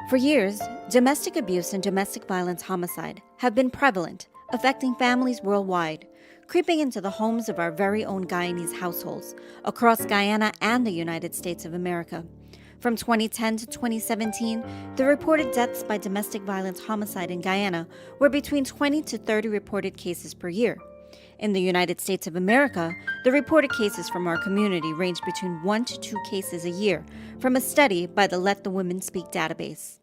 For years, domestic abuse and domestic violence homicide have been prevalent, affecting families worldwide, creeping into the homes of our very own Guyanese households across Guyana and the United States of America. From 2010 to 2017, the reported deaths by domestic violence homicide in Guyana were between 20 to 30 reported cases per year. In the United States of America, the reported cases from our community range between 1 to 2 cases a year, from a study by the Let the Women Speak database.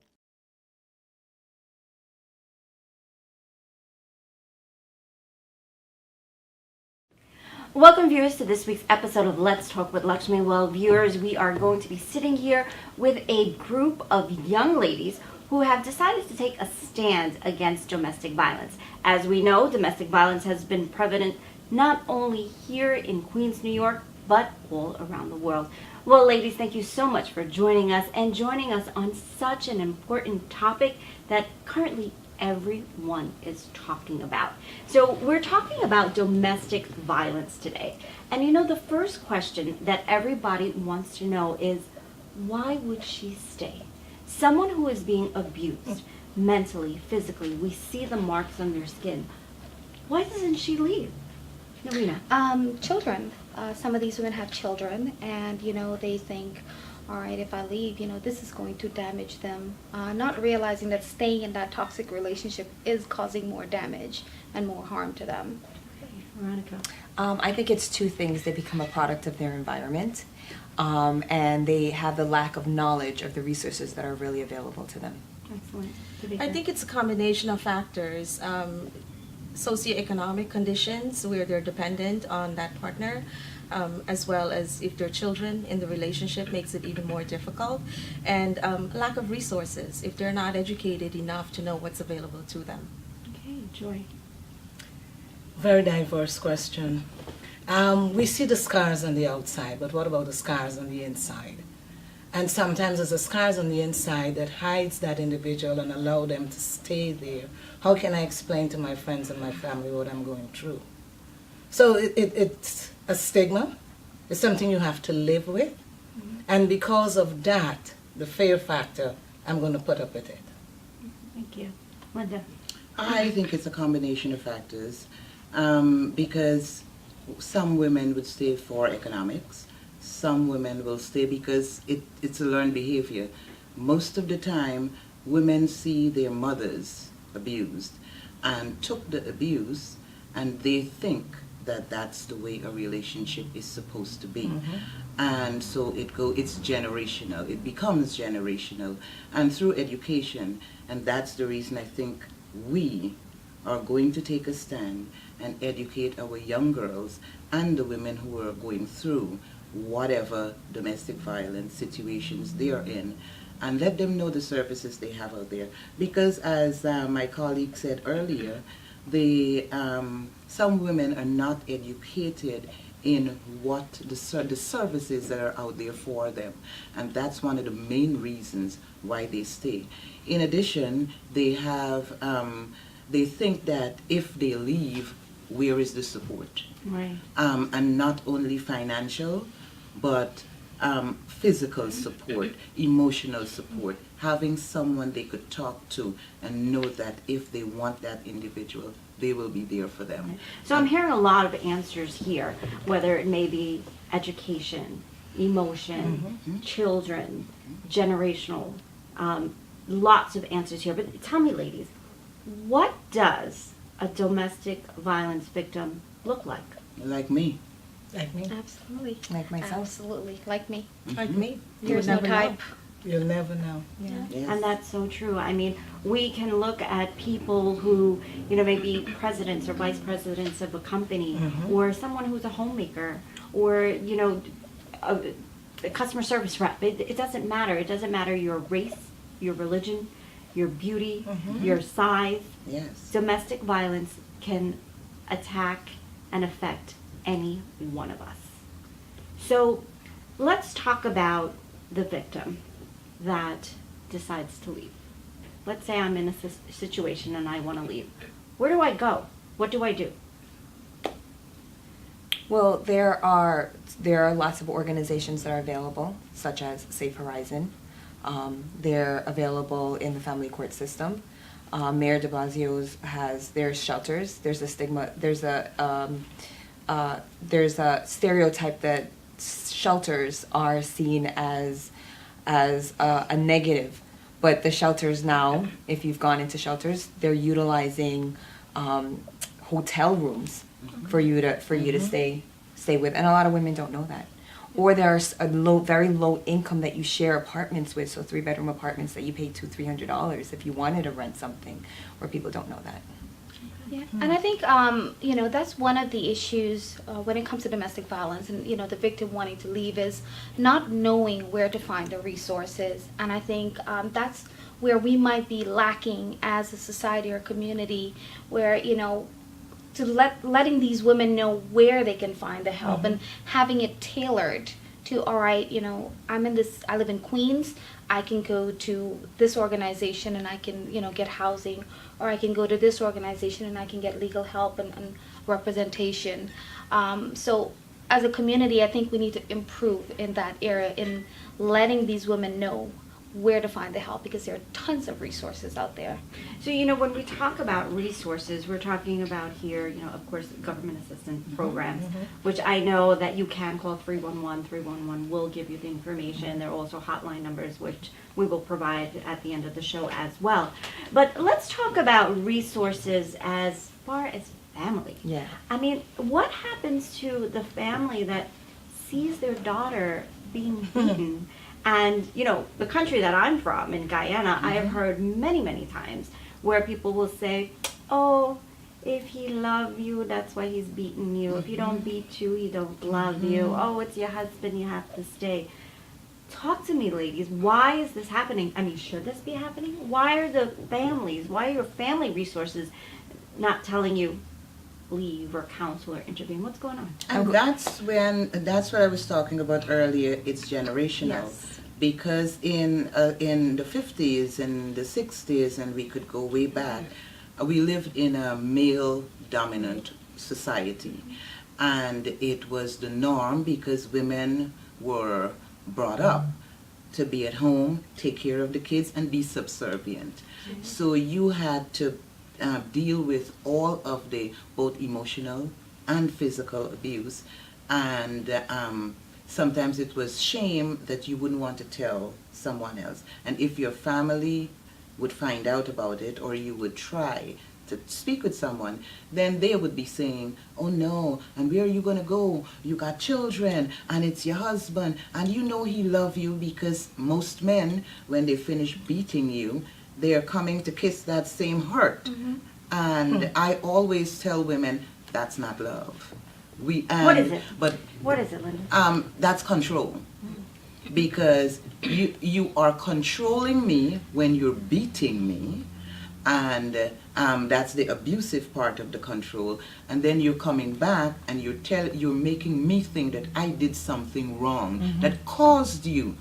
Welcome, viewers, to this week's episode of Let's Talk with Lakshmi. Well, viewers, we are going to be sitting here with a group of young ladies who have decided to take a stand against domestic violence. As we know, domestic violence has been prevalent not only here in Queens, New York, but all around the world. Well, ladies, thank you so much for joining us on such an important topic that currently everyone is talking about. So we're talking about domestic violence today. And you know, the first question that everybody wants to know is, why would she stay? Someone who is being abused mentally, physically, we see the marks on their skin. Why doesn't she leave? Narina. Children. Some of these women have children, and they think, all right, if I leave, this is going to damage them, not realizing that staying in that toxic relationship is causing more damage and more harm to them. Veronica. I think it's two things. They become a product of their environment, and they have the lack of knowledge of the resources that are really available to them. Excellent. I think it's a combination of factors. Socioeconomic conditions where they're dependent on that partner, as well as if they're children in the relationship makes it even more difficult, and lack of resources if they're not educated enough to know what's available to them. Okay, Joy. Very diverse question. We see the scars on the outside, but what about the scars on the inside? And sometimes there's a scars on the inside that hides that individual and allow them to stay there. How can I explain to my friends and my family what I'm going through? So it's a stigma. It's something you have to live with. Mm-hmm. And because of that, the fear factor, I'm going to put up with it. Thank you. Linda. I think it's a combination of factors, because some women would stay for economics. Some women will stay because it's a learned behavior. Most of the time, women see their mothers abused and took the abuse, and they think that that's the way a relationship is supposed to be. Mm-hmm. And so it's generational. It becomes generational. And through education, and that's the reason I think we are going to take a stand and educate our young girls and the women who are going through whatever domestic violence situations they are in, and let them know the services they have out there. Because as my colleague said earlier, some women are not educated in what the services that are out there for them, and that's one of the main reasons why they stay. In addition, they think that if they leave, where is the support? Right. And not only financial, but physical support, emotional support, having someone they could talk to and know that if they want that individual, they will be there for them. Right. So I'm hearing a lot of answers here, whether it may be education, emotion, mm-hmm. children, generational, lots of answers here. But tell me, ladies, what does a domestic violence victim look like? Like me. Like me? Absolutely. Like myself. Absolutely. Like me. Mm-hmm. Like me. There's no type. You'll never know. Yeah. Yes. And that's so true. I mean, we can look at people who, maybe presidents or vice presidents of a company, mm-hmm. or someone who's a homemaker, or, a customer service rep. It doesn't matter. It doesn't matter your race, your religion, your beauty, mm-hmm. your size. Yes. Domestic violence can attack and affect any one of us. So let's talk about the victim that decides to leave. Let's say I'm in a situation and I want to leave. Where do I go? What do I do? Well, there are lots of organizations that are available, such as Safe Horizon. They're available in the family court system. Mayor de Blasio's there's shelters. There's a stigma. There's a stereotype that shelters are seen as a negative, but the shelters now, if you've gone into shelters, they're utilizing hotel rooms for you to stay with, and a lot of women don't know that. Or there's a very low income that you share apartments with, so 3-bedroom apartments that you pay $200-$300 if you wanted to rent something, where people don't know that. Yeah, and I think that's one of the issues when it comes to domestic violence, and the victim wanting to leave is not knowing where to find the resources, and I think that's where we might be lacking as a society or community, where to letting these women know where they can find the help and having it tailored to, all right, I live in Queens, I can go to this organization and I can, get housing, or I can go to this organization and I can get legal help and representation. So as a community, I think we need to improve in that area in letting these women know where to find the help, because there are tons of resources out there. So, when we talk about resources, we're talking about here, of course, government assistance programs, which I know that you can call 311. 311 will give you the information. There are also hotline numbers, which we will provide at the end of the show as well. But let's talk about resources as far as family. Yeah. I mean, what happens to the family that sees their daughter being beaten? And, the country that I'm from, in Guyana, I have heard many, many times where people will say, oh, if he love you, that's why he's beating you. If he don't beat you, he don't love you. Oh, it's your husband, you have to stay. Talk to me, ladies. Why is this happening? I mean, should this be happening? Why are your family resources not telling you leave or counsel or intervene? What's going on? And that's what I was talking about earlier. It's generational. Yes. Because in the 50s and the 60s, and we could go way back, we lived in a male-dominant society, and it was the norm because women were brought up to be at home, take care of the kids, and be subservient. So you had to deal with all of the both emotional and physical abuse, and sometimes it was shame that you wouldn't want to tell someone else. And if your family would find out about it, or you would try to speak with someone, then they would be saying, oh no, and where are you going to go? You got children, and it's your husband, and he loves you, because most men, when they finish beating you, they are coming to kiss that same hurt. And I always tell women, that's not love. What is it? But What is it, Linda? that's control, because you are controlling me when you're beating me, and that's the abusive part of the control. And then you're coming back and you're making me think that I did something wrong that caused you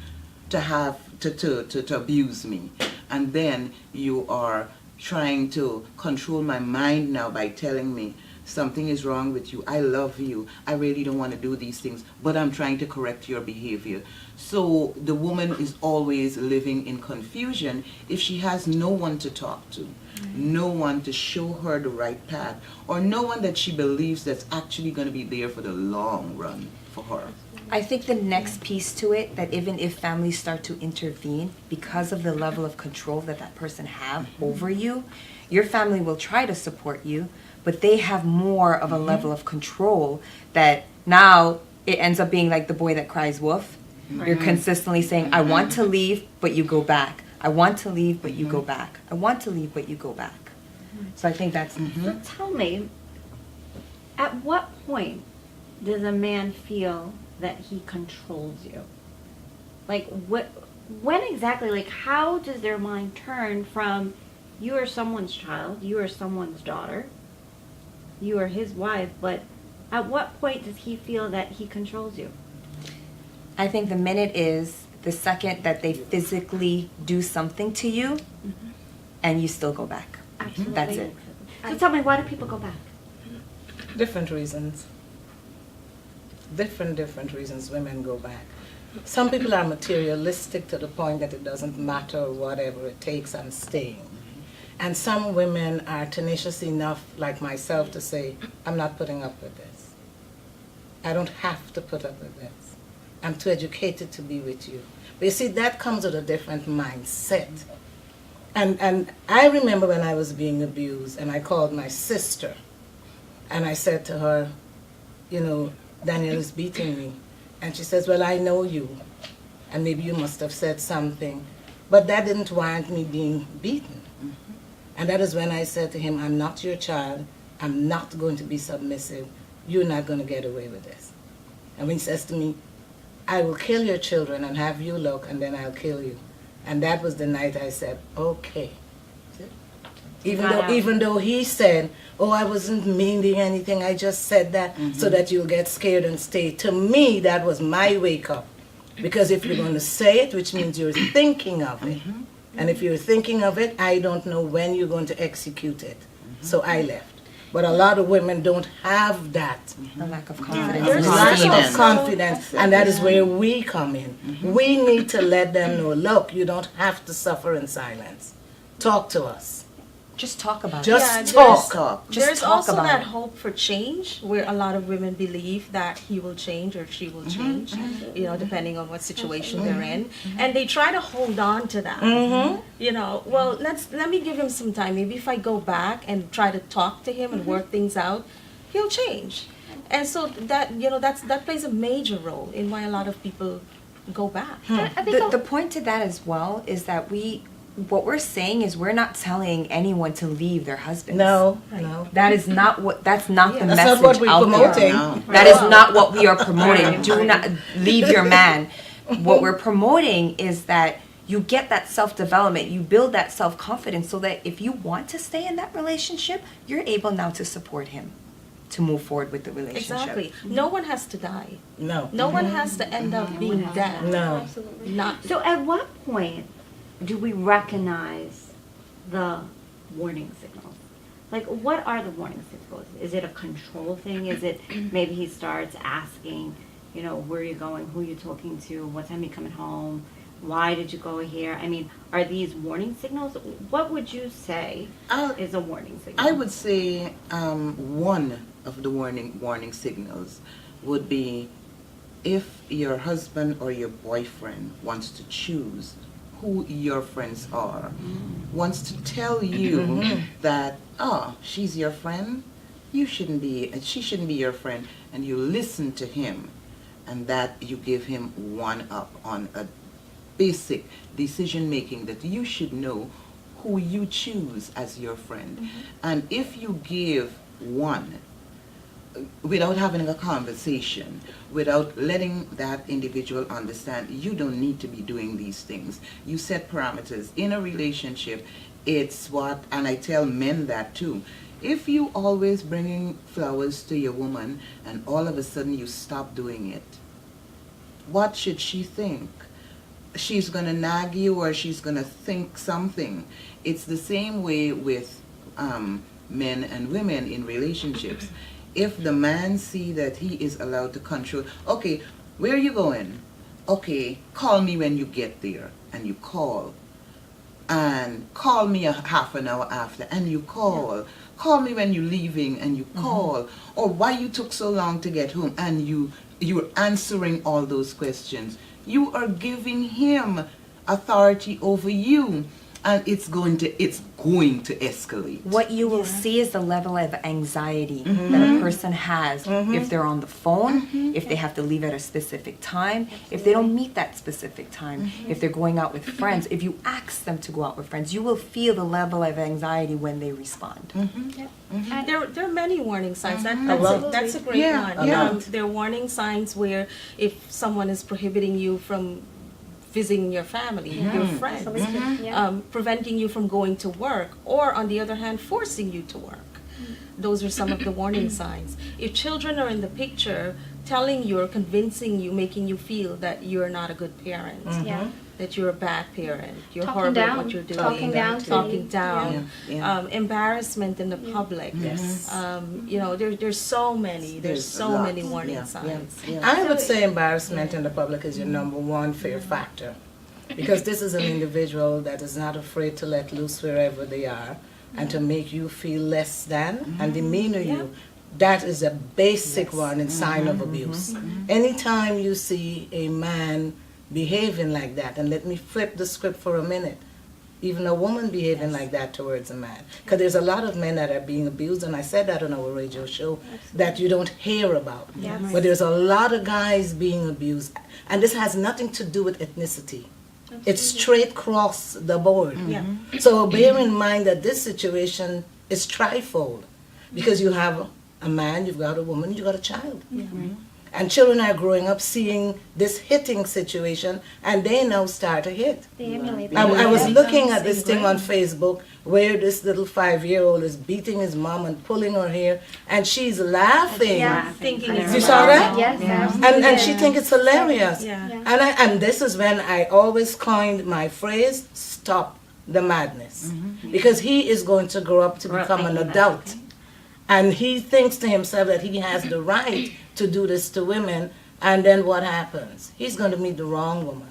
to have to abuse me, and then you are trying to control my mind now by telling me something is wrong with you, I love you, I really don't want to do these things, but I'm trying to correct your behavior. So the woman is always living in confusion if she has no one to talk to, no one to show her the right path, or no one that she believes that's actually going to be there for the long run for her. I think the next piece to it, that even if families start to intervene, because of the level of control that person have over you, your family will try to support you, but they have more of a level of control that now it ends up being like the boy that cries wolf. You're consistently saying, I want to leave, but you go back. I want to leave, but you go back. I want to leave, but you go back. So I think that's... So tell me, at what point does a man feel that he controls you? Like, when exactly, like, how does their mind turn from you are someone's child, you are someone's daughter, you are his wife, but at what point does he feel that he controls you? I think the minute is the second that they physically do something to you and you still go back. Absolutely. That's it. So tell me, why do people go back? Different reasons. Different reasons women go back. Some people are materialistic to the point that it doesn't matter whatever it takes, I'm staying. And some women are tenacious enough, like myself, to say, I'm not putting up with this. I don't have to put up with this. I'm too educated to be with you. But you see, that comes with a different mindset. And I remember when I was being abused, and I called my sister, and I said to her, you know, Daniel is beating me. And she says, well, I know you, and maybe you must have said something. But that didn't warrant me being beaten. And that is when I said to him, I'm not your child. I'm not going to be submissive. You're not going to get away with this. And when he says to me, I will kill your children and have you look, and then I'll kill you. And that was the night I said, okay. Even though he said, oh, I wasn't meaning anything, I just said that so that you'll get scared and stay. To me, that was my wake up. Because if you're going to say it, which means you're thinking of it. And if you're thinking of it, I don't know when you're going to execute it. So I left. But a lot of women don't have that. The lack of confidence. There's Lack confidence. of confidence. And that is where we come in. We need to let them know, look, you don't have to suffer in silence. Talk to us. Just talk about Just it. talk. Just There's talk also about that it. hope for change, where a lot of women believe that he will change or she will change, you know, depending on what situation they're in, and they try to hold on to that. You know, well, let me give him some time. Maybe if I go back and try to talk to him and work things out, he'll change. And so that, you know, that plays a major role in why a lot of people go back. The point to that as well is that what we're saying is we're not telling anyone to leave their husbands. No. That's not the That's message not what we're out promoting. there. That is not what we are promoting. Do not leave your man. What we're promoting is that you get that self-development, you build that self-confidence so that if you want to stay in that relationship, you're able now to support him to move forward with the relationship. Exactly. No one has to die. No. No one has to end up being dead. No. Absolutely. Not So at what point do we recognize the warning signals? Like, what are the warning signals? Is it a control thing? Is it maybe he starts asking, you know, where are you going, who are you talking to, what time are you coming home, why did you go here? I mean, are these warning signals? What would you say is a warning signal? I would say one of the warning signals would be if your husband or your boyfriend wants to choose who your friends are, wants to tell you that, oh, she's your friend, she shouldn't be your friend, and you listen to him, and that you give him one up on a basic decision making that you should know who you choose as your friend. And if you give one without having a conversation, without letting that individual understand you don't need to be doing these things, you set parameters in a relationship. It's what, and I tell men that too, if you always bringing flowers to your woman and all of a sudden you stop doing it, what should she think? She's going to nag you, or she's going to think something. It's the same way with men and women in relationships. If the man see that he is allowed to control, okay, where are you going? Okay, call me when you get there. And you call. And call me a half an hour after. And you call. Yeah. Call me when you're leaving, and you call. Or why you took so long to get home, and you're answering all those questions. You are giving him authority over you. And it's going to escalate. What you will see is the level of anxiety that a person has if they're on the phone, if they have to leave at a specific time, if they don't meet that specific time, if they're going out with friends. If you ask them to go out with friends, you will feel the level of anxiety when they respond. There are many warning signs. That's a great one. Yeah. There are warning signs where if someone is prohibiting you from visiting your family, your friends, preventing you from going to work, or on the other hand, forcing you to work. Those are some of the warning signs. If children are in the picture, telling you or convincing you, making you feel that you're not a good parent, that you're a bad parent, you're Talking horrible at down. what you're doing, Talking down to talking you. down, Yeah. embarrassment in the public. Yes. There's so many. There's so lots. many warning Yeah, signs. yeah. I would say embarrassment in the public is your number one fear factor. Because this is an individual that is not afraid to let loose wherever they are and to make you feel less than and demeanor you. That is a basic one and sign of abuse. Anytime you see a man behaving like that, and let me flip the script for a minute, even a woman behaving like that towards a man. Because there's a lot of men that are being abused, and I said that on our radio show, that you don't hear about. Yes. But there's a lot of guys being abused, and this has nothing to do with ethnicity. It's straight across the board. Yeah. So bear in mind that this situation is trifold, because you have a man, you've got a woman, you've got a child. And children are growing up seeing this hitting situation, and they now start to hit. They emulate I was that. looking at this thing on Facebook where this little 5-year-old is beating his mom and pulling her hair, and she's laughing. Yeah. Thinking You it's You saw that? Yes, And she thinks it's hilarious. Yeah. Yeah. And this is when I always coined my phrase, stop the madness. Because he is going to grow up to Grow up become an thinking that. adult. And he thinks to himself that he has the right to do this to women, and then what happens? He's going to meet the wrong woman.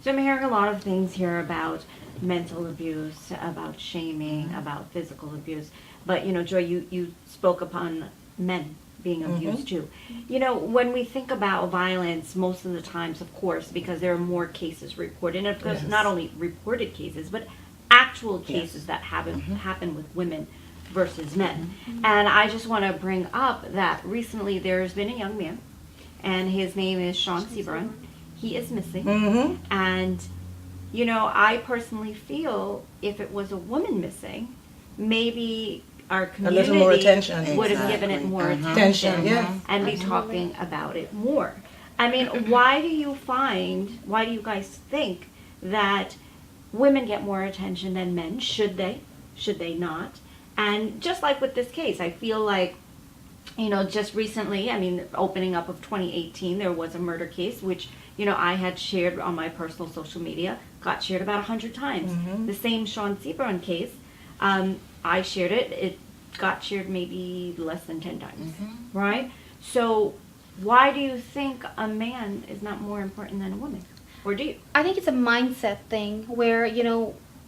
So I'm hearing a lot of things here about mental abuse, about shaming, about physical abuse. But, Joy, you spoke upon men being abused too. When we think about violence, most of the times, of course, because there are more cases reported, and of course, not only reported cases, but actual cases that happen with women versus men. And I just want to bring up that recently there's been a young man, and his name is Sean Seaburn. He is missing. And, I personally feel if it was a woman missing, maybe our A little more community attention. would have given it Exactly. more Attention, attention yeah. and be talking about it more. I mean, why do you guys think that women get more attention than men? Should they? Should they not? And just like with this case, I feel like, just recently, opening up of 2018, there was a murder case, which, I had shared on my personal social media, got shared about 100 times. The same Sean Seaburn case, I shared it, it got shared maybe less than 10 times, right? So why do you think a man is not more important than a woman? Or do you? I think it's a mindset thing where,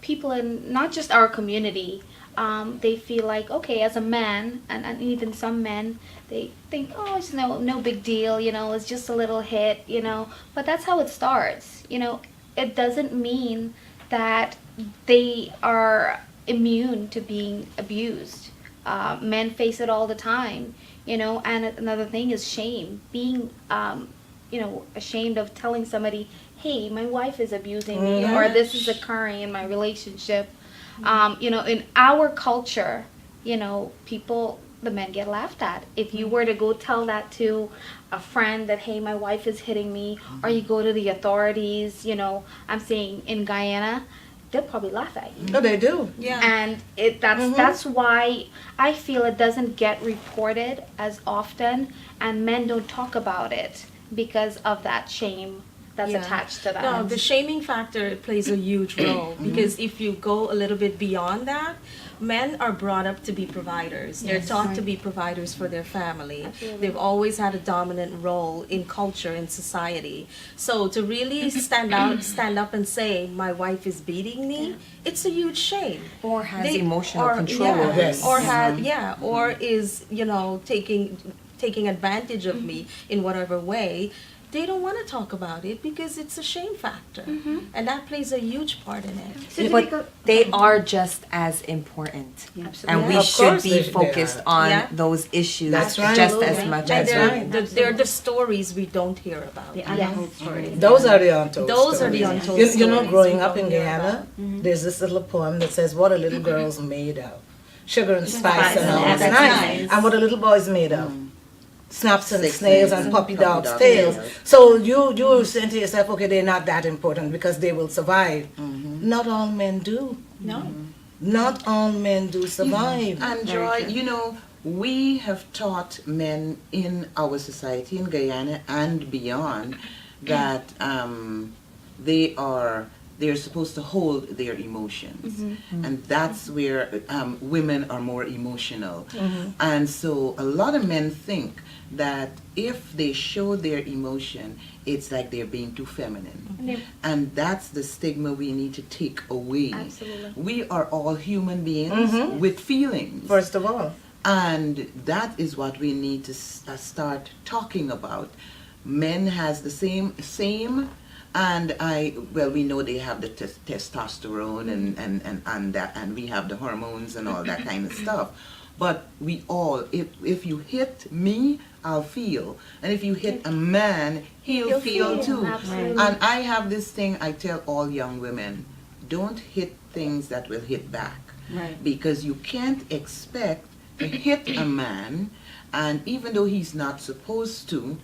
people in not just our community, they feel like, okay, as a man, and even some men, they think, oh, it's no big deal, it's just a little hit, but that's how it starts. It doesn't mean that they are immune to being abused. Men face it all the time, and another thing is shame. Being, ashamed of telling somebody, hey, my wife is abusing me, or this is occurring in my relationship. In our culture, the men get laughed at. If you were to go tell that to a friend that, hey, my wife is hitting me, or you go to the authorities, I'm saying in Guyana, they'll probably laugh at you. No, they do. Yeah. And that's why I feel it doesn't get reported as often, and men don't talk about it because of that shame that's attached to that. No, the shaming factor plays a huge role because if you go a little bit beyond that, men are brought up to be providers. They're taught to be providers for their family. Absolutely. They've always had a dominant role in culture and society. So to really stand up and say, my wife is beating me, it's a huge shame. Or has They- emotional or- control yeah, over Yes. or or is taking advantage of me in whatever way. They don't want to talk about it because it's a shame factor, and that plays a huge part in it. So But they are just as important. And we Of should course be they focused are. on Yeah. those issues That's right. just as Absolutely. much And as right. they're the stories we don't hear about. The untold stories. Those are the untold Those are the stories. untold You know, stories growing we up don't in hear Guyana, there's this little poem that says, what a little girl's made of. Sugar and spice and all. and That's that's nice. nice. And what a little boy's made of. Snaps and Six snails snails and puppy puppy dogs' dog tails. tails. So you saying to yourself, okay, they're not that important because they will survive. Not all men do. No. Not all men do survive. And Joy, we have taught men in our society in Guyana and beyond that they're supposed to hold their emotions, and that's where women are more emotional. And so a lot of men think that if they show their emotion, it's like they're being too feminine. And that's the stigma we need to take away. Absolutely. We are all human beings with feelings. First of all. And that is what we need to start talking about. Men has the same, and we know they have the testosterone and that, and we have the hormones and all that kind of stuff. But we all, if you hit me, I'll feel, and if you hit a man, he'll feel too. Absolutely. And I have this thing I tell all young women: don't hit things that will hit back, Right. because you can't expect to hit a man, and even though he's not supposed to,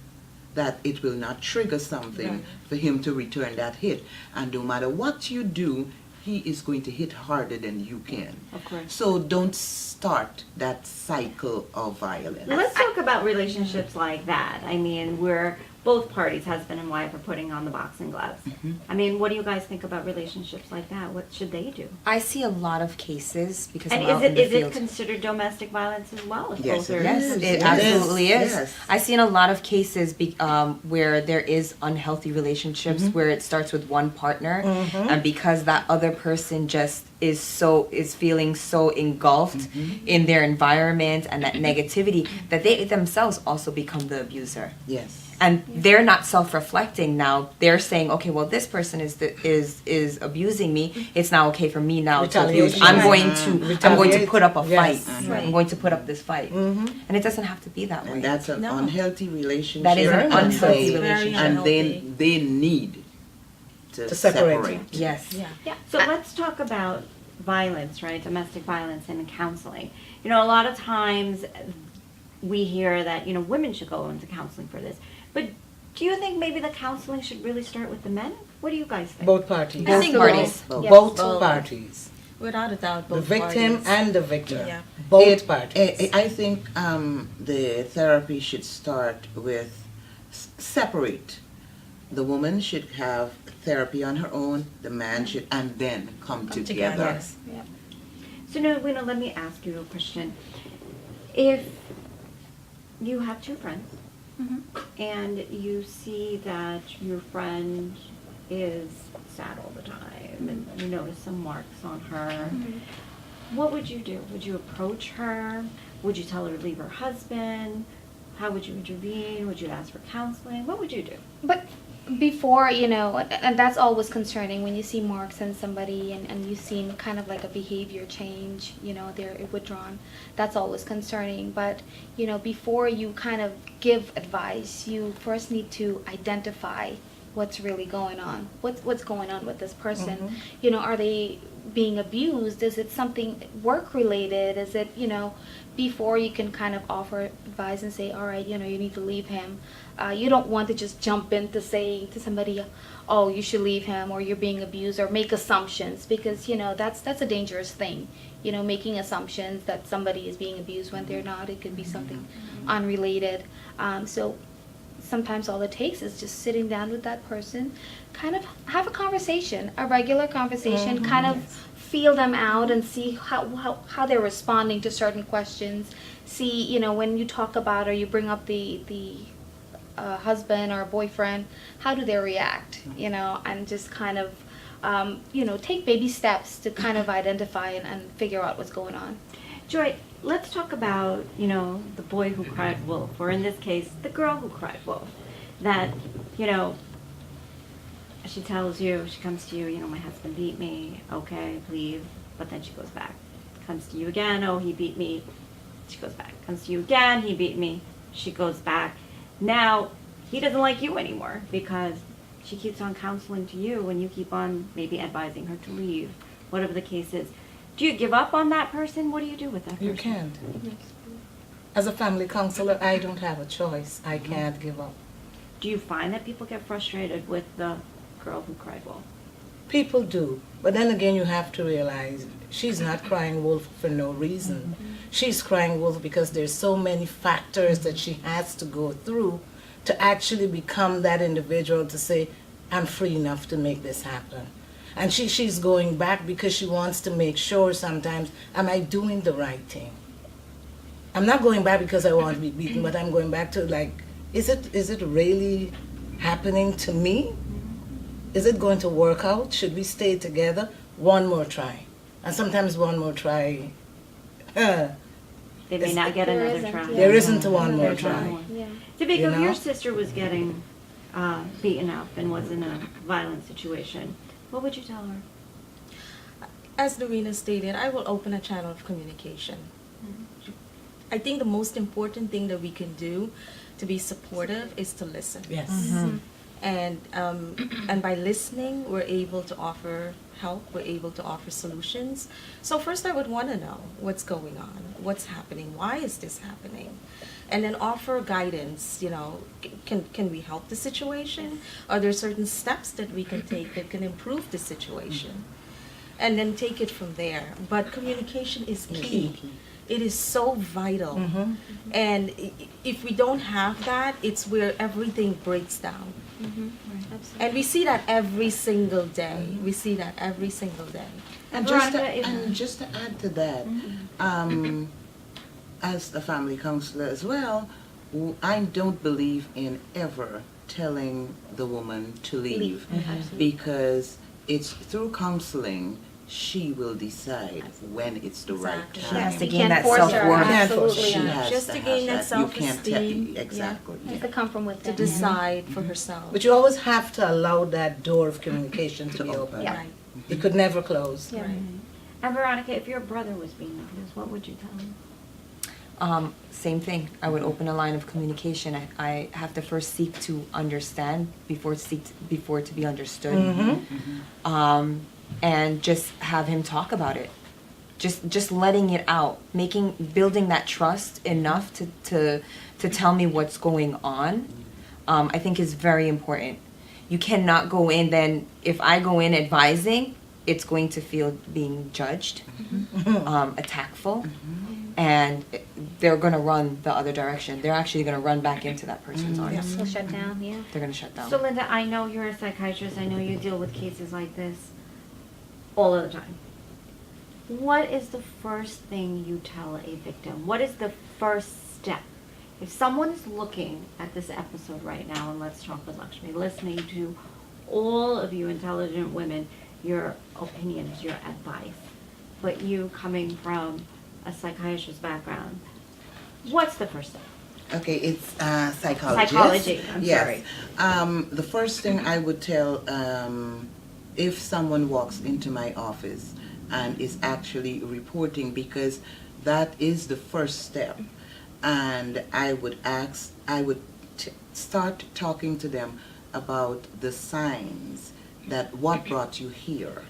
that it will not trigger something for him to return that hit. And no matter what you do, he is going to hit harder than you can. Of course. So don't start that cycle of violence. Let's talk about relationships like that. I mean, where both parties, husband and wife, are putting on the boxing gloves. I mean, what do you guys think about relationships like that? What should they do? I see a lot of cases because And I'm out in the is it field. considered domestic violence as well? If Yes, both are- Yes, It it is. absolutely is. Yes. I've seen a lot of cases where there is unhealthy relationships where it starts with one partner, and because that other person just is feeling so engulfed in their environment and that negativity that they themselves also become the abuser. Yes. And they're not self-reflecting now. They're saying, okay, well, this person is abusing me. It's now okay for me now to abuse. Retaliation. I'm going to put up a Yes. fight. Right. I'm going to put up this fight. And it doesn't have to be that way. And that's an No. unhealthy relationship. That is an and unhealthy they- relationship. And they need to separate. separate. Yes. Yeah. So let's talk about violence, right? Domestic violence and counseling. You know, a lot of times we hear that, you know, women should go into counseling for this. But do you think maybe the counseling should really start with the men? What do you guys think? Both parties. I think parties. Both. Yes. Both Both. parties. Without a doubt, The both victim parties. and the victim. Yeah. Both parties. I think the therapy should start with separate. The woman should have therapy on her own, the man should, and then come together. together. Yes. So now, let me ask you a question. If you have two friends and you see that your friend is sad all the time and you notice some marks on her, what would you do? Would you approach her? Would you tell her to leave her husband? How would you intervene? Would you ask for counseling? What would you do? But before, you know, and that's always concerning when you see marks on somebody and you've seen kind of like a behavior change, you know, they're withdrawn. That's always concerning. But, you know, before you kind of give advice, you first need to identify what's really going on. What's going on with this person? You know, are they being abused? Is it something work related? Is it, you know, before you can kind of offer advice and say, all right, you know, you need to leave him. You don't want to just jump in to say to somebody, oh, you should leave him, or you're being abused, or make assumptions, because, you know, that's a dangerous thing. You know, making assumptions that somebody is being abused when they're not. It could be something unrelated. So sometimes all it takes is just sitting down with that person, kind of have a conversation, a regular conversation, kind of feel them out and see how they're responding to certain questions. See, you know, when you talk about or you bring up the husband or boyfriend, how do they react, you know, and just kind of, you know, take baby steps to kind of identify and figure out what's going on. Joy, let's talk about, you know, the boy who cried wolf, or in this case, the girl who cried wolf. That, you know, she tells you, she comes to you, you know, my husband beat me, okay, leave, but then she goes back. Comes to you again, oh, he beat me, she goes back. Comes to you again, he beat me, she goes back. Now, he doesn't like you anymore because she keeps on counseling to you and you keep on maybe advising her to leave, whatever the case is. Do you give up on that person? What do you do with that person? You can't. As a family counselor, I don't have a choice. I can't give up. Do you find that people get frustrated with the girl who cried wolf? People do. But then again, you have to realize she's not crying wolf for no reason. She's crying wolf because there's so many factors that she has to go through to actually become that individual to say, I'm free enough to make this happen. And she's going back because she wants to make sure sometimes, am I doing the right thing? I'm not going back because I want to be beaten, but I'm going back to like, is it really happening to me? Is it going to work out? Should we stay together? One more try. And sometimes one more try, They may not get There another isn't, try. yeah. there isn't a one more There's one try. more. Yeah. Tamika, You if your know? sister was getting beaten up and was in a violent situation, what would you tell her? As Lorena stated, I will open a channel of communication. I think the most important thing that we can do to be supportive is to listen. Yes. And by listening, we're able to offer help, we're able to offer solutions. So first I would want to know what's going on, what's happening, why is this happening? And then offer guidance, you know, can we help the situation? Are there certain steps that we can take that can improve the situation? And then take it from there. But communication is key. It is so vital. And if we don't have that, it's where everything breaks down. Absolutely. And we see that every single day. We see that every single day. And just to add to that, as a family counselor as well, I don't believe in ever telling the woman to leave, because it's through counseling she will decide when it's the right Exactly. time. She has to You gain can't that force her, self-worth. absolutely. She Yeah. has Just to have gain that You can't tell, self-esteem. exactly. It has to come from within. To decide for herself. But you always have to allow that door of communication to be open. Yeah. Right. It could never close. Yeah. Right. And Veronica, if your brother was being abused, what would you tell him? Same thing. I would open a line of communication. I have to first seek to understand before to be understood. And just have him talk about it. Just letting it out, building that trust enough to tell me what's going on. I think is very important. You cannot go in then. If I go in advising, it's going to feel being judged, attackful, and they're going to run the other direction. They're actually going to run back into that person's arms. He'll shut down, yeah. They're going to shut down. So Linda, I know you're a psychiatrist. I know you deal with cases like this all of the time. What is the first thing you tell a victim? What is the first step? If someone is looking at this episode right now, and Let's Talk with Lakshmi, listening to all of you intelligent women, your opinions, your advice, but you coming from a psychiatrist background, what's the first step? Okay, it's psychology. Psychology, I'm Yes. sorry. The first thing I would tell, if someone walks into my office and is actually reporting, because that is the first step, and I would start talking to them about the signs, that what brought you here,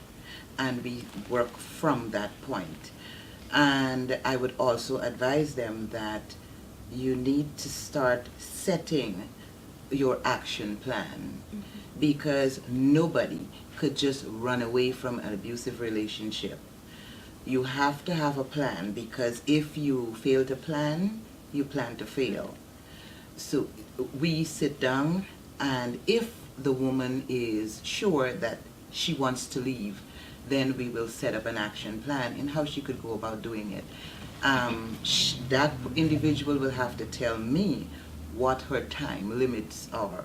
and we work from that point. And I would also advise them that you need to start setting your action plan, because nobody could just run away from an abusive relationship. You have to have a plan, because if you fail to plan, you plan to fail. So we sit down, and if the woman is sure that she wants to leave, then we will set up an action plan in how she could go about doing it. That individual will have to tell me what her time limits are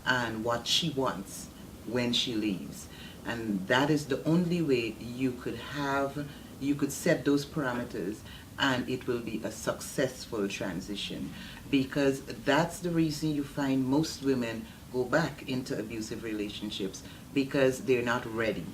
and what she wants when she leaves. And that is the only way you could set those parameters, and it will be a successful transition. Because that's the reason you find most women go back into abusive relationships, because they're not ready.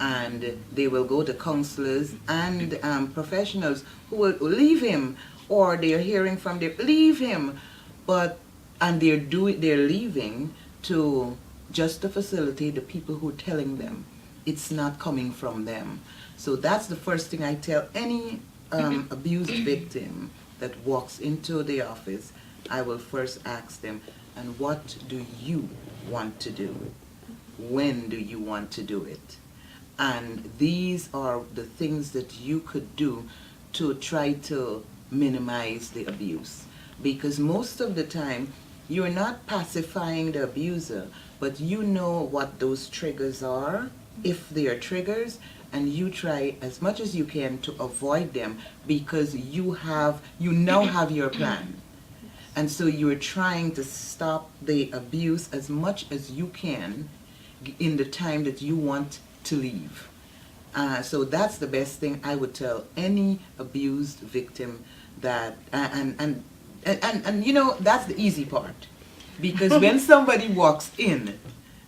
And they will go to counselors and professionals who will leave him, or they're hearing from them, leave him, and they're leaving to just to facilitate the people who are telling them. It's not coming from them. So that's the first thing I tell any abused victim that walks into the office. I will first ask them, and what do you want to do? When do you want to do it? And these are the things that you could do to try to minimize the abuse. Because most of the time, you're not pacifying the abuser, but you know what those triggers are, if they are triggers, and you try as much as you can to avoid them because you now have your plan. And so you're trying to stop the abuse as much as you can in the time that you want to leave. So that's the best thing I would tell any abused victim, that and you know, that's the easy part, because when somebody walks in,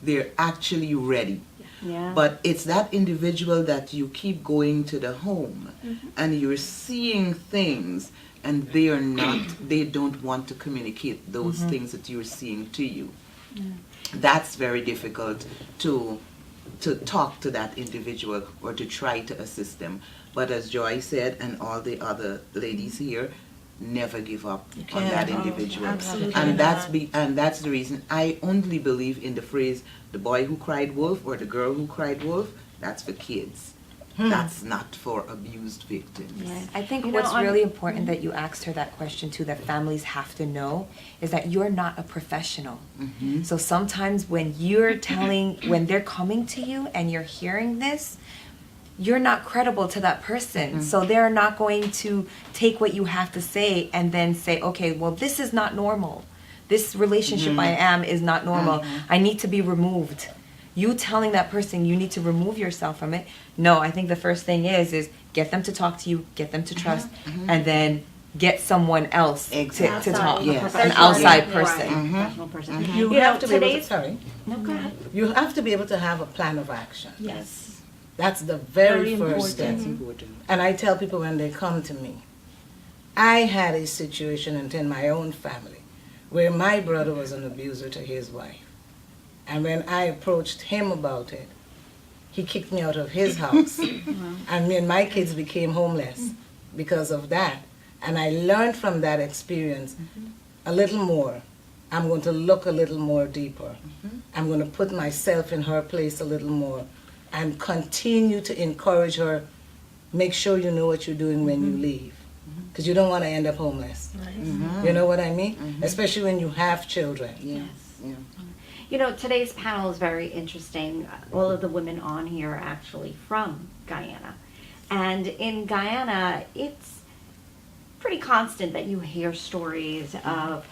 they're actually ready. Yeah. But it's that individual that you keep going to the home and you're seeing things, and they don't want to communicate those things that you're seeing to you. That's very difficult to talk to that individual or to try to assist them. But as Joy said, and all the other ladies here, never give up on that individual. Absolutely. And that's the reason I only believe in the phrase, the boy who cried wolf or the girl who cried wolf. That's for kids. That's not for abused victims. Yeah. I think You know, what's on- really important that you asked her that question too, that families have to know, is that you're not a professional. So sometimes when when they're coming to you and you're hearing this, you're not credible to that person. So they're not going to take what you have to say and then say, okay, well, this is not normal. This relationship I am is not normal. I need to be removed. You telling that person you need to remove yourself from it. No, I think the first thing is get them to talk to you, get them to trust, and then get someone else Exactly. to talk. Yes. An outside Right, person. professional person. You You know, have to be able to, today's... sorry. No, go ahead. You have to be able to have a plan of action. Yes. That's the very first step. That's important. And I tell people when they come to me, I had a situation in my own family where my brother was an abuser to his wife. And when I approached him about it, he kicked me out of his house. And me and my kids became homeless because of that. And I learned from that experience a little more. I'm going to look a little more deeper. I'm going to put myself in her place a little more and continue to encourage her. Make sure you know what you're doing when you leave, because you don't want to end up homeless. You know what I mean? Especially when you have children. Yes. Yeah. You know, today's panel is very interesting. All of the women on here are actually from Guyana. And in Guyana, it's pretty constant that you hear stories of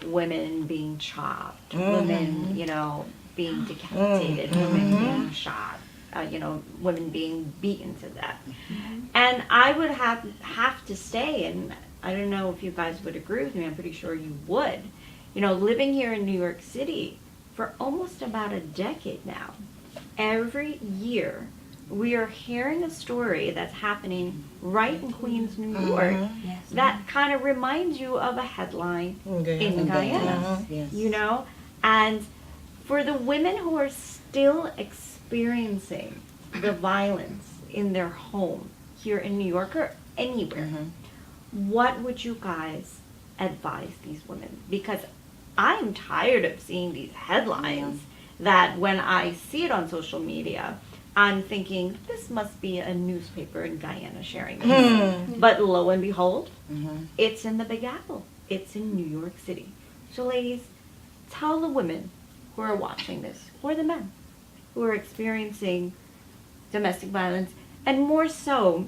women being chopped, women, you know, being decapitated, women being shot, women being beaten to death. And I would have to say, and I don't know if you guys would agree with me, I'm pretty sure you would, you know, living here in New York City for almost about a decade now, every year we are hearing a story that's happening right in Queens, New York, that kind of reminds you of a headline in Guyana, Yes. you know? And for the women who are still experiencing the violence in their home here in New York or anywhere, what would you guys advise these women? Because I'm tired of seeing these headlines that when I see it on social media, I'm thinking, this must be a newspaper in Guyana sharing this. But lo and behold, it's in the Big Apple. It's in New York City. So ladies, tell the women who are watching this, or the men who are experiencing domestic violence, and more so,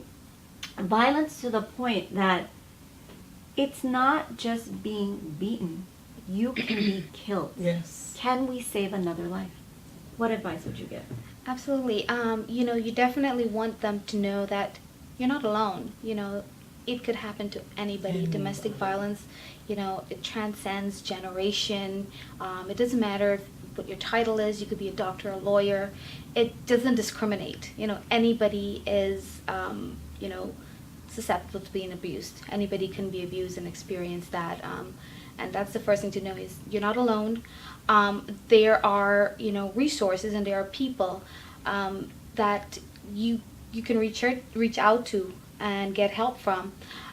violence to the point that it's not just being beaten. You can be killed. Yes. Can we save another life? What advice would you give? Absolutely. You definitely want them to know that you're not alone. You know, it could happen to anybody. Domestic violence, you know, it transcends generation. It doesn't matter what your title is. You could be a doctor, a lawyer. It doesn't discriminate. You know, anybody is, susceptible to being abused. Anybody can be abused and experience that. And that's the first thing to know is you're not alone. There are, resources, and there are people that you can reach out to and get help from.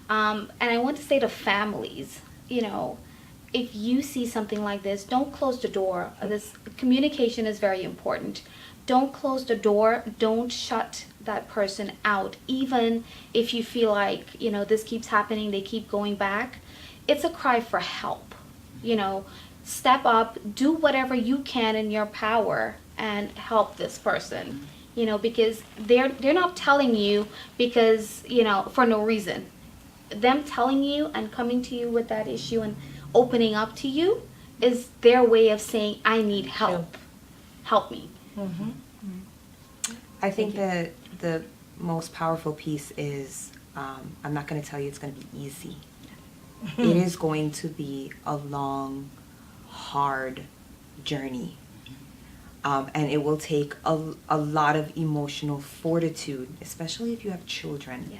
And I want to say to families, if you see something like this, don't close the door. This communication is very important. Don't close the door. Don't shut that person out. Even if you feel like, this keeps happening, they keep going back. It's a cry for help. step up, do whatever you can in your power and help this person. You know, because they're not telling you because, you know, for no reason. Them telling you and coming to you with that issue and opening up to you is their way of saying, I need help. Help me. I think that the most powerful piece is, I'm not going to tell you it's going to be easy. It is going to be a long, hard journey. And it will take a lot of emotional fortitude, especially if you have children,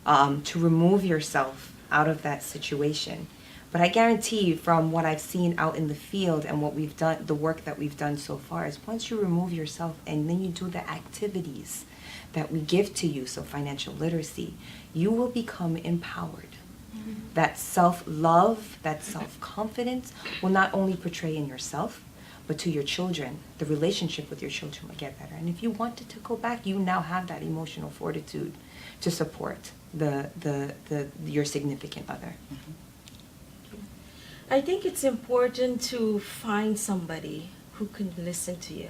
to remove yourself out of that situation. But I guarantee from what I've seen out in the field and what we've done, the work that we've done so far, is once you remove yourself and then you do the activities that we give to you, so financial literacy, you will become empowered. That self-love, that self-confidence will not only portray in yourself, but to your children. The relationship with your children will get better. And if you wanted to go back, you now have that emotional fortitude to support your significant other. I think it's important to find somebody who can listen to you.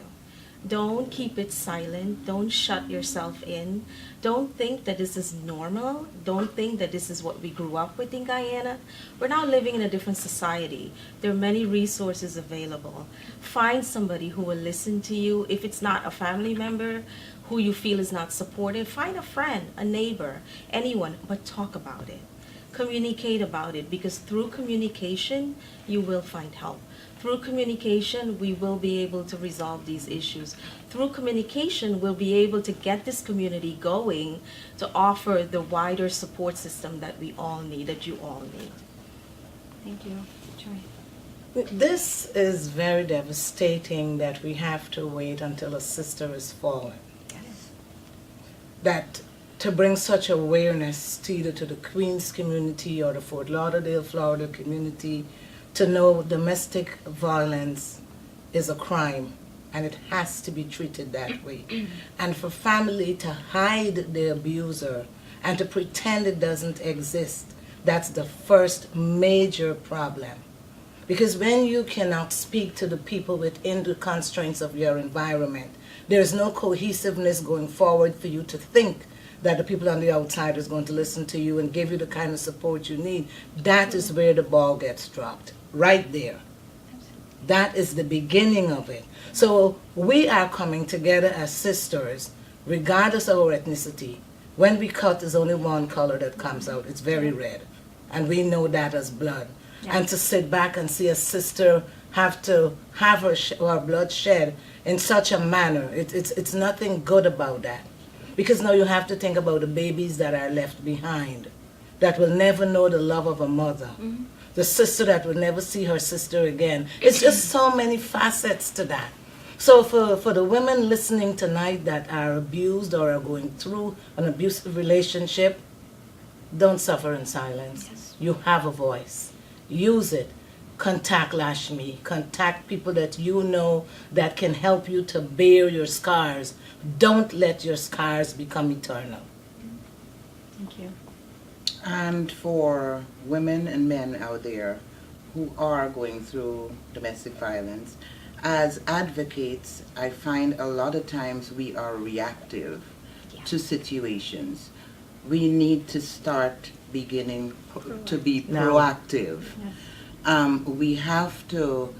Don't keep it silent. Don't shut yourself in. Don't think that this is normal. Don't think that this is what we grew up with in Guyana. We're now living in a different society. There are many resources available. Find somebody who will listen to you. If it's not a family member who you feel is not supportive, find a friend, a neighbor, anyone, but talk about it. Communicate about it, because through communication, you will find help. Through communication, we will be able to resolve these issues. Through communication, we'll be able to get this community going to offer the wider support system that we all need, that you all need. Thank you. Joy. This is very devastating that we have to wait until a sister is fallen. Yes. That to bring such awareness to either to the Queens community or the Fort Lauderdale, Florida community, to know domestic violence is a crime and it has to be treated that way. And for family to hide the abuser and to pretend it doesn't exist, that's the first major problem. Because when you cannot speak to the people within the constraints of your environment, there's no cohesiveness going forward for you to think that the people on the outside is going to listen to you and give you the kind of support you need. That is where the ball gets dropped, right there. That is the beginning of it. So we are coming together as sisters, regardless of our ethnicity. When we cut, there's only one color that comes out. It's very red. And we know that as blood. Yeah. And to sit back and see a sister have to have her blood shed in such a manner, it's nothing good about that. Because now you have to think about the babies that are left behind, that will never know the love of a mother. Mm-hmm. The sister that will never see her sister again. It's just so many facets to that. So for the women listening tonight that are abused or are going through an abusive relationship, don't suffer in silence. Yes. You have a voice. Use it. Contact Lashmi. Contact people that you know that can help you to bear your scars. Don't let your scars become eternal. Thank you. And for women and men out there who are going through domestic violence, as advocates, I find a lot of times we are reactive to situations. We need to start beginning to be proactive. Yes. We have to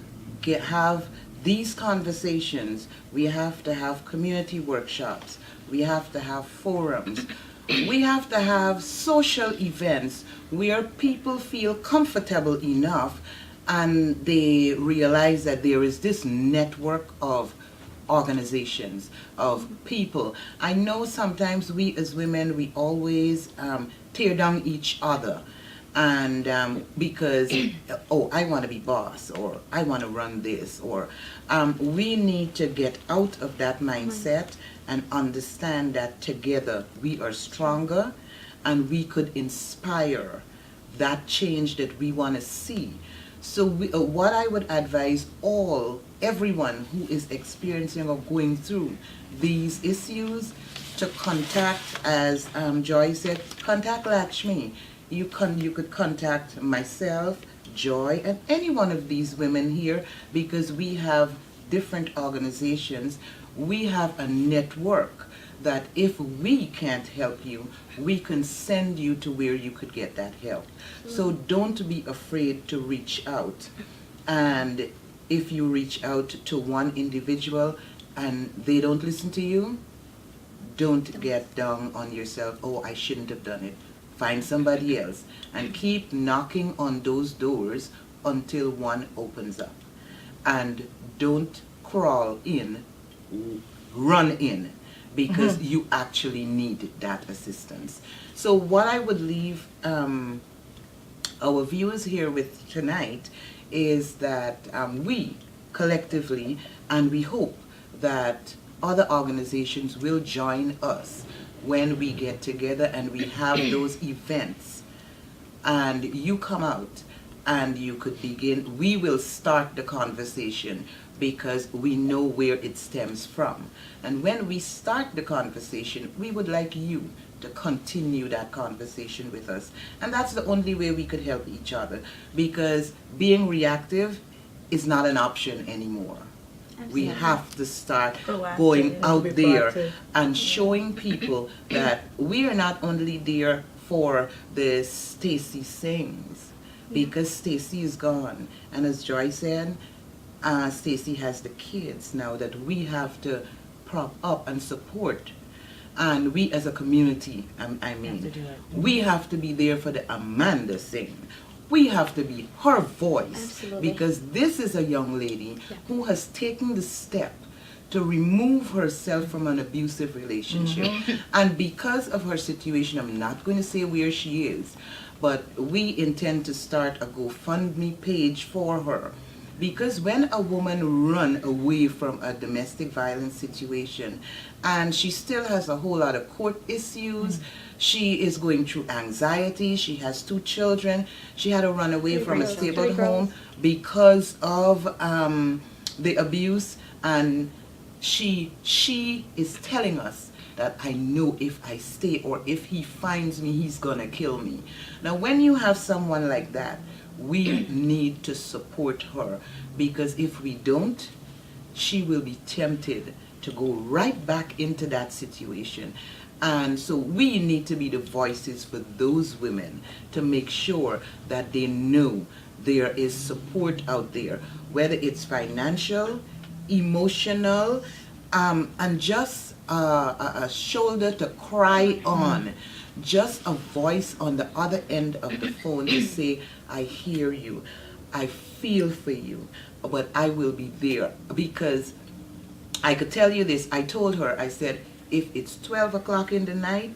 have these conversations. We have to have community workshops. We have to have forums. We have to have social events where people feel comfortable enough and they realize that there is this network of organizations, of people. I know sometimes we as women, we always tear down each other. And because, oh, I want to be boss, or I want to run this, or we need to get out of that mindset and understand that together we are stronger and we could inspire that change that we want to see. So what I would advise everyone who is experiencing or going through these issues to contact, as Joy said, contact Lakshmi. You could contact myself, Joy and any one of these women here, because we have different organizations, we have a network that if we can't help you, we can send you to where you could get that help. So don't be afraid to reach out. And if you reach out to one individual and they don't listen to you, don't get down on yourself. Oh, I shouldn't have done it. Find somebody else and keep knocking on those doors until one opens up. And don't crawl in, run in, because you actually need that assistance. So what I would leave our viewers here with tonight is that we collectively, and we hope that other organizations will join us when we get together and we have those events, and you come out and you could begin, we will start the conversation because we know where it stems from. And when we start the conversation, we would like you to continue that conversation with us. And that's the only way we could help each other, because being reactive is not an option anymore. We have to start Proactive. going out Be there proactive. and showing people that we are not only there for the Stacy Sings, because Stacy is gone. And as Joy said, Stacy has the kids now that we have to prop up and support. And we as a community, we have to be there for the Amanda Sing. We have to be her voice. Absolutely. Because this is a young lady who has taken the step to remove herself from an abusive relationship. And because of her situation, I'm not going to say where she is, but we intend to start a GoFundMe page for her. Because when a woman runs away from a domestic violence situation and she still has a whole lot of court issues, she is going through anxiety, she has 2 children, she had to run away from a stable home because of the abuse, and she is telling us that I know if I stay or if he finds me, he's gonna kill me. Now when you have someone like that, we need to support her, because if we don't, she will be tempted to go right back into that situation. And so we need to be the voices for those women to make sure that they know there is support out there, whether it's financial, emotional, and just a shoulder to cry on, just a voice on the other end of the phone to say, I hear you, I feel for you, but I will be there. Because I could tell you this, I told her, I said, if it's 12 o'clock in the night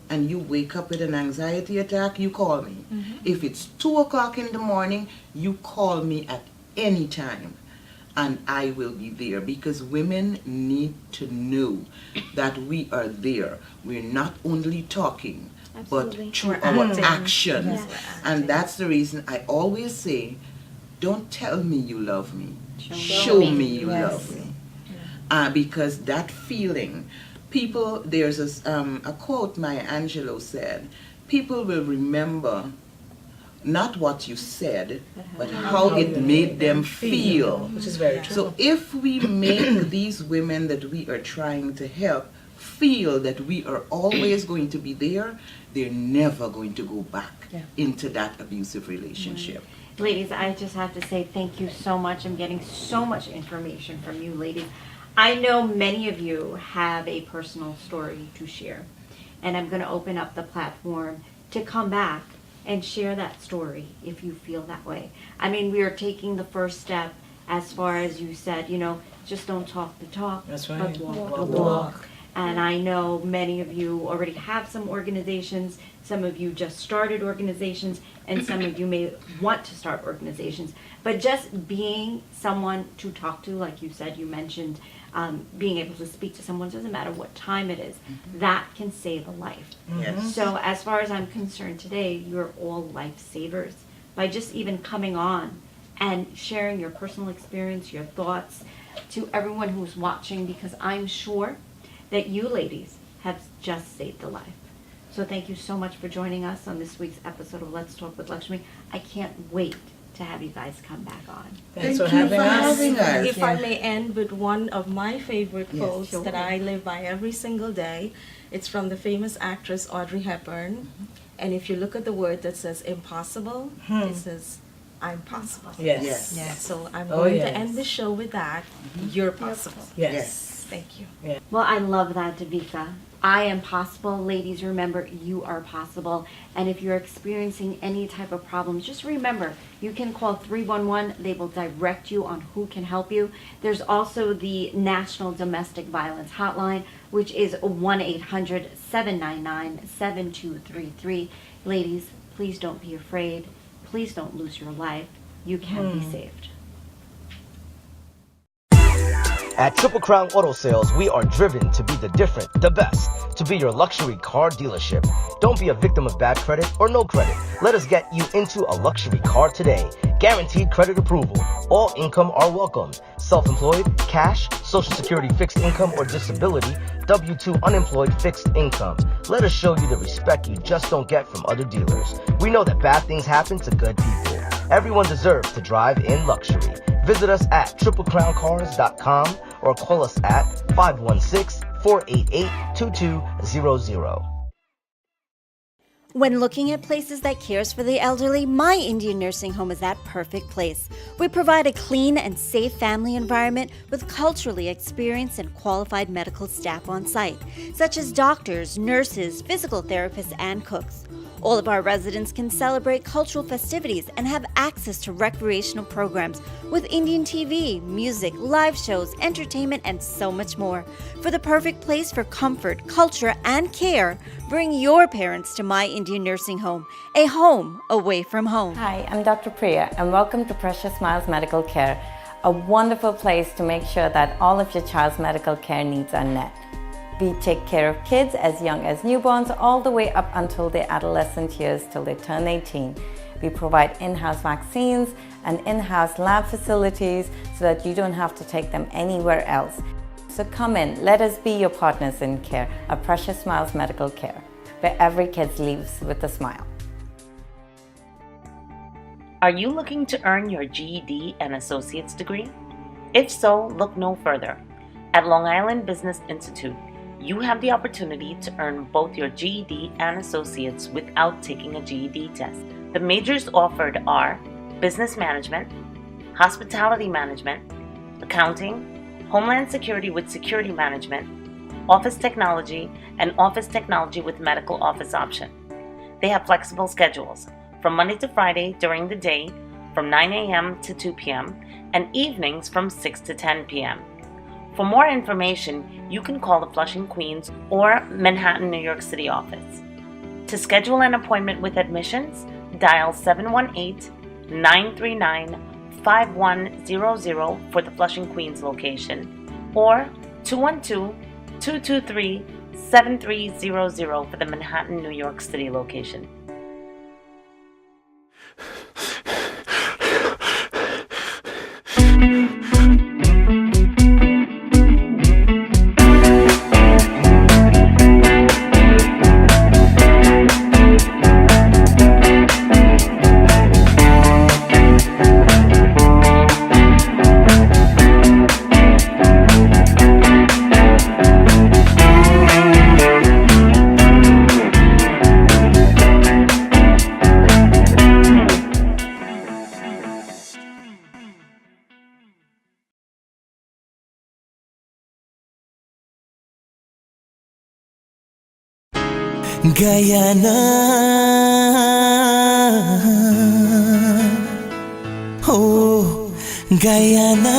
and you wake up with an anxiety attack, you call me. If it's 2 o'clock in the morning, you call me at any time. And I will be there, because women need to know that we are there. We're not only talking, Absolutely. but through We're our acting. actions. Yes. And that's the reason I always say, don't tell me you love me. Show Show me. me you Yes. love me. Because that feeling, people, there's a quote Maya Angelou said, people will remember not what you said, but how it made them feel. Which is very true. So if we make these women that we are trying to help feel that we are always going to be there, they're never going to go back into that abusive relationship. Ladies, I just have to say thank you so much. I'm getting so much information from you ladies. I know many of you have a personal story to share, and I'm going to open up the platform to come back and share that story if you feel that way. I mean, we are taking the first step as far as you said, just don't talk the talk, That's but right. walk Walk the the walk. And I know many of you already have some organizations, some of you just started organizations, and some of you may want to start organizations. But just being someone to talk to, like you said, you mentioned, being able to speak to someone, doesn't matter what time it is, that can save a life. Yes. So as far as I'm concerned today, you're all lifesavers by just even coming on and sharing your personal experience, your thoughts to everyone who's watching, because I'm sure that you ladies have just saved a life. So thank you so much for joining us on this week's episode of Let's Talk with Lakshmi. I can't wait to have you guys come back on. Thanks Thank for you having for us. having us. If I may end with one of my favorite Yes, quotes sure. that I live by every single day. It's from the famous actress Audrey Hepburn. And if you look at the word that says impossible, it says, I'm possible. Yes. Yes. So I'm Oh, going yes. to end the show with that. You're possible. Yes. Thank you. Well, I love that, Davika. I am possible. Ladies, remember, you are possible. And if you're experiencing any type of problems, just remember, you can call 311. They will direct you on who can help you. There's also the National Domestic Violence Hotline, which is 1-800-799-7233. Ladies, please don't be afraid. Please don't lose your life. You can be saved. At Triple Crown Auto Sales, we are driven to be the different, the best, to be your luxury car dealership. Don't be a victim of bad credit or no credit. Let us get you into a luxury car today. Guaranteed credit approval. All income are welcome. Self-employed, cash, Social Security fixed income or disability, W-2 unemployed fixed income. Let us show you the respect you just don't get from other dealers. We know that bad things happen to good people. Everyone deserves to drive in luxury. Visit us at triplecrowncars.com or call us at 516-488-2200. When looking at places that cares for the elderly, My Indian Nursing Home is that perfect place. We provide a clean and safe family environment with culturally experienced and qualified medical staff on site, such as doctors, nurses, physical therapists, and cooks. All of our residents can celebrate cultural festivities and have access to recreational programs with Indian TV, music, live shows, entertainment, and so much more. For the perfect place for comfort, culture, and care, bring your parents to My Indian Nursing Home, a home away from home. Hi, I'm Dr. Priya, and welcome to Precious Smiles Medical Care, a wonderful place to make sure that all of your child's medical care needs are met. We take care of kids as young as newborns all the way up until their adolescent years till they turn 18. We provide in-house vaccines and in-house lab facilities so that you don't have to take them anywhere else. So come in, let us be your partners in care at Precious Smiles Medical Care, where every kid leaves with a smile. Are you looking to earn your GED and associate's degree? If so, look no further. At Long Island Business Institute, you have the opportunity to earn both your GED and associates without taking a GED test. The majors offered are business management, hospitality management, accounting, homeland security with security management, office technology, and office technology with medical office option. They have flexible schedules from Monday to Friday during the day from 9 a.m. to 2 p.m. and evenings from 6 to 10 p.m. For more information, you can call the Flushing, Queens or Manhattan, New York City office. To schedule an appointment with admissions, dial 718-939-5100 for the Flushing, Queens location or 212-223-7300 for the Manhattan, New York City location. Guyana, oh Guyana.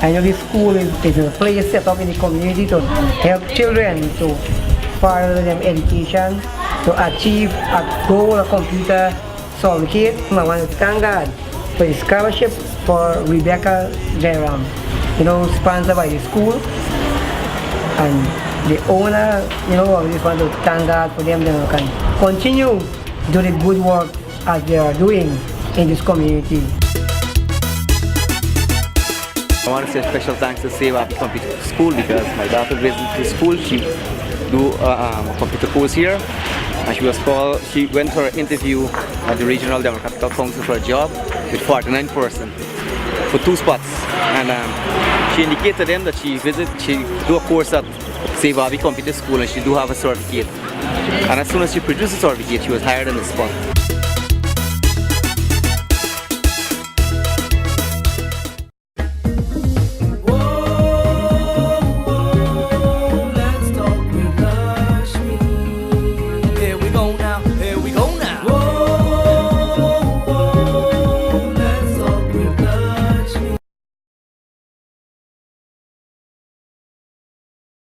I know this school is a place set up in the community to help children to further them education, to achieve a goal, a computer solve it. I want to thank God for a scholarship for Rebecca Jairam, sponsored by the school. And the owner, I just want to thank God for them, can continue to do the good work as they are doing in this community. I want to say special thanks to Save Happy Computer School because my daughter visited the school. She do a computer course here, and she went for an interview at the Regional Democratic Council for a job with 49 persons for 2 spots. And she indicated to them that she do a course at Save Happy Computer School and she do have a certificate. And as soon as she produced the certificate, she was hired on the spot.